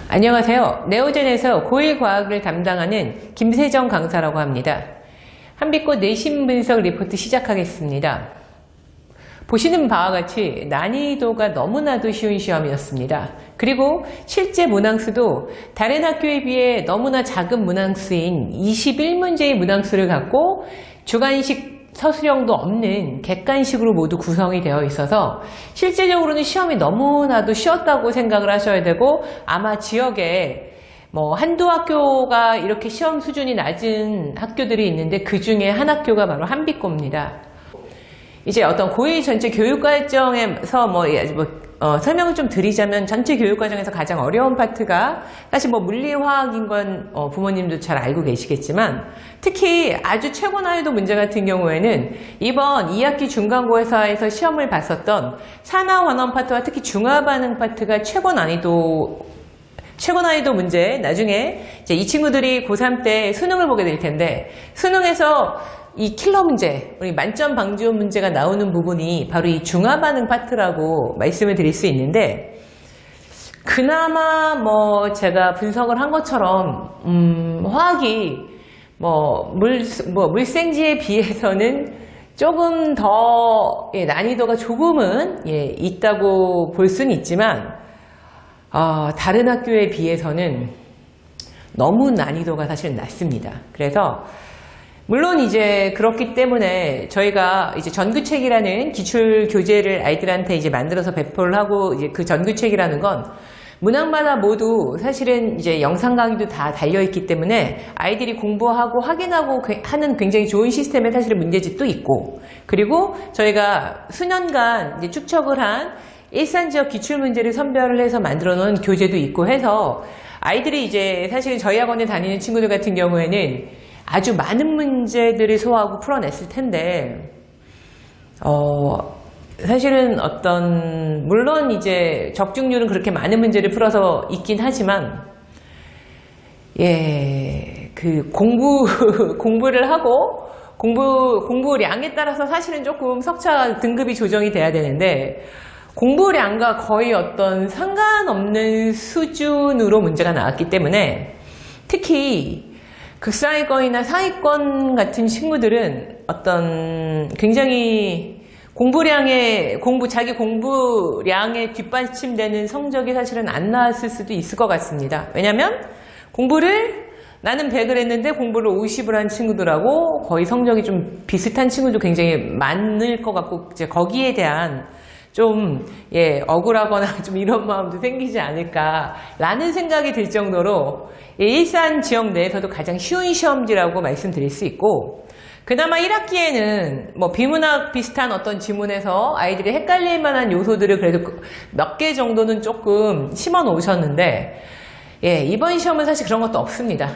안녕하세요. 네오젠에서 고1 과학을 담당하는 김세정 강사라고 합니다. 한빛꽃 내신 분석 리포트 시작하겠습니다. 보시는 바와 같이 난이도가 너무나도 쉬운 시험이었습니다. 그리고 실제 문항수도 다른 학교에 비해 너무나 작은 문항수인 21문제의 문항수를 갖고 주관식 서술형도 없는 객관식으로 모두 구성이 되어 있어서 실제적으로는 시험이 너무나도 쉬웠다고 생각을 하셔야 되고, 아마 지역에 한두 학교가 이렇게 시험 수준이 낮은 학교들이 있는데 그 중에 한 학교가 바로 한빛고입니다. 이제 어떤 고1 전체 교육과정에서 설명을 좀 드리자면, 전체 교육과정에서 가장 어려운 파트가 사실 물리, 화학인 건 부모님도 잘 알고 계시겠지만, 특히 아주 최고 난이도 문제 같은 경우에는 이번 2학기 중간고사에서 시험을 봤었던 산화환원 파트와 특히 중화반응 파트가 최고 난이도 문제, 나중에 이제 이 친구들이 고3 때 수능을 보게 될 텐데, 수능에서 이 킬러 문제, 우리 만점 방지원 문제가 나오는 부분이 바로 이 중화반응 파트라고 말씀을 드릴 수 있는데, 그나마 제가 분석을 한 것처럼 화학이 물생지에 비해서는 조금 더 난이도가 조금은 있다고 볼 수는 있지만, 다른 학교에 비해서는 너무 난이도가 사실 낮습니다. 그래서 물론 이제 그렇기 때문에 저희가 이제 전구책이라는 기출 교재를 아이들한테 이제 만들어서 배포를 하고, 이제 그 전구책이라는 건 문항마다 모두 사실은 이제 영상 강의도 다 달려있기 때문에 아이들이 공부하고 확인하고 하는 굉장히 좋은 시스템에 사실은 문제집도 있고, 그리고 저희가 수년간 이제 축적을 한 일산지역 기출문제를 선별을 해서 만들어 놓은 교재도 있고 해서, 아이들이 이제 사실은 저희 학원에 다니는 친구들 같은 경우에는 아주 많은 문제들을 소화하고 풀어냈을 텐데, 사실은 물론 이제 적중률은 그렇게 많은 문제를 풀어서 있긴 하지만, 공부를 하고, 공부량에 따라서 사실은 조금 석차 등급이 조정이 돼야 되는데, 공부량과 거의 상관없는 수준으로 문제가 나왔기 때문에, 특히 극상위권이나 상위권 같은 친구들은 굉장히 자기 공부량에 뒷받침되는 성적이 사실은 안 나왔을 수도 있을 것 같습니다. 왜냐면 나는 100을 했는데 공부를 50을 한 친구들하고 거의 성적이 좀 비슷한 친구도 굉장히 많을 것 같고, 이제 거기에 대한 억울하거나 좀 이런 마음도 생기지 않을까라는 생각이 들 정도로 일산 지역 내에서도 가장 쉬운 시험지라고 말씀드릴 수 있고, 그나마 1학기에는 비문학 비슷한 지문에서 아이들이 헷갈릴 만한 요소들을 그래도 몇 개 정도는 조금 심어 놓으셨는데, 이번 시험은 사실 그런 것도 없습니다.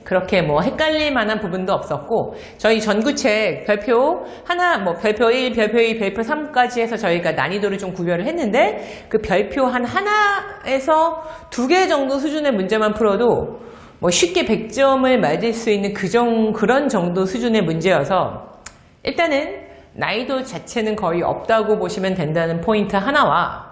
그렇게 헷갈릴 만한 부분도 없었고, 저희 전구책 별표 하나, 별표 1, 별표 2, 별표 3까지 해서 저희가 난이도를 좀 구별을 했는데, 그 별표 하나에서 2개 정도 수준의 문제만 풀어도 쉽게 100점을 맞을 수 있는 그런 정도 수준의 문제여서, 일단은 난이도 자체는 거의 없다고 보시면 된다는 포인트 하나와,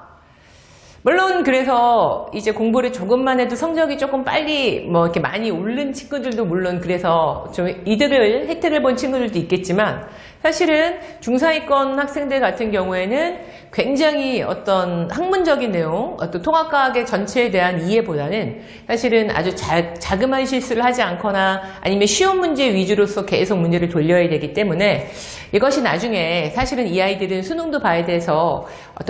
물론 그래서 이제 공부를 조금만 해도 성적이 조금 빨리 이렇게 많이 오른 친구들도 물론 그래서 좀 혜택을 본 친구들도 있겠지만, 사실은 중상위권 학생들 같은 경우에는 굉장히 학문적인 내용, 통합과학의 전체에 대한 이해보다는 사실은 아주 자그마한 실수를 하지 않거나 아니면 쉬운 문제 위주로서 계속 문제를 돌려야 되기 때문에, 이것이 나중에 사실은 이 아이들은 수능도 봐야 돼서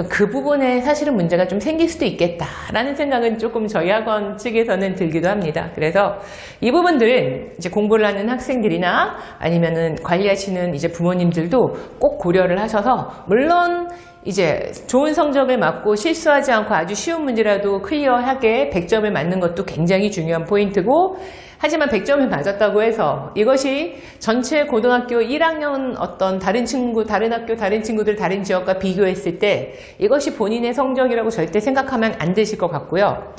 그 부분에 사실은 문제가 좀 생길 수도 있겠다라는 생각은 조금 저희 학원 측에서는 들기도 합니다. 그래서 이 부분들은 이제 공부를 하는 학생들이나 아니면은 관리하시는 이제 부모님들도 꼭 고려를 하셔서, 물론 이제 좋은 성적을 맞고 실수하지 않고 아주 쉬운 문제라도 클리어하게 100점을 맞는 것도 굉장히 중요한 포인트고, 하지만 100점을 맞았다고 해서 이것이 전체 고등학교 1학년 다른 학교, 다른 친구들, 다른 지역과 비교했을 때 이것이 본인의 성적이라고 절대 생각하면 안 되실 것 같고요.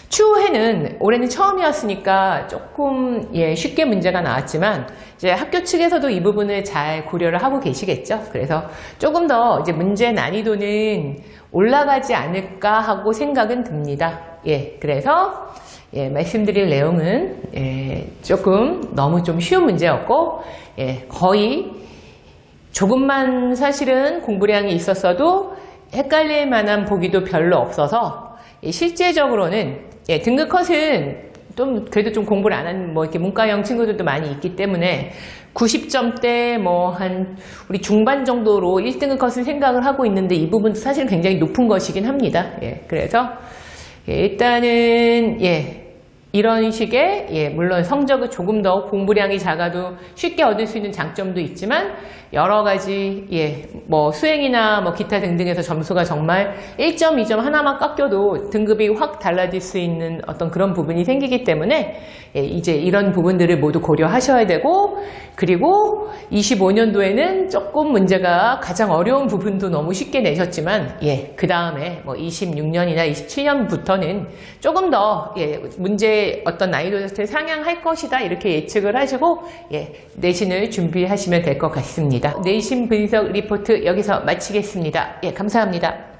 추후에는 올해는 처음이었으니까 조금 쉽게 문제가 나왔지만, 이제 학교 측에서도 이 부분을 잘 고려를 하고 계시겠죠. 그래서 조금 더 이제 문제 난이도는 올라가지 않을까 하고 생각은 듭니다. 예, 그래서 예, 말씀드릴 내용은 조금 너무 좀 쉬운 문제였고 거의 조금만 사실은 공부량이 있었어도 헷갈릴 만한 보기도 별로 없어서 실제적으로는 등급 컷은 좀 그래도 좀 공부를 안 한 이렇게 문과형 친구들도 많이 있기 때문에 90점대 한 우리 중반 정도로 1등급 컷을 생각을 하고 있는데 이 부분도 사실 굉장히 높은 것이긴 합니다. 그래서 일단은 이런 식의 물론 성적을 조금 더 공부량이 작아도 쉽게 얻을 수 있는 장점도 있지만 여러 가지 수행이나 기타 등등에서 점수가 정말 1점, 2점 하나만 깎여도 등급이 확 달라질 수 있는 어떤 그런 부분이 생기기 때문에 이제 이런 부분들을 모두 고려하셔야 되고 그리고 25년도에는 조금 문제가 가장 어려운 부분도 너무 쉽게 내셨지만 그 다음에 26년이나 27년부터는 조금 더 문제 어떤 난이도 자체를 상향할 것이다 이렇게 예측을 하시고 내신을 준비하시면 될 것 같습니다. 내신 분석 리포트 여기서 마치겠습니다. 감사합니다.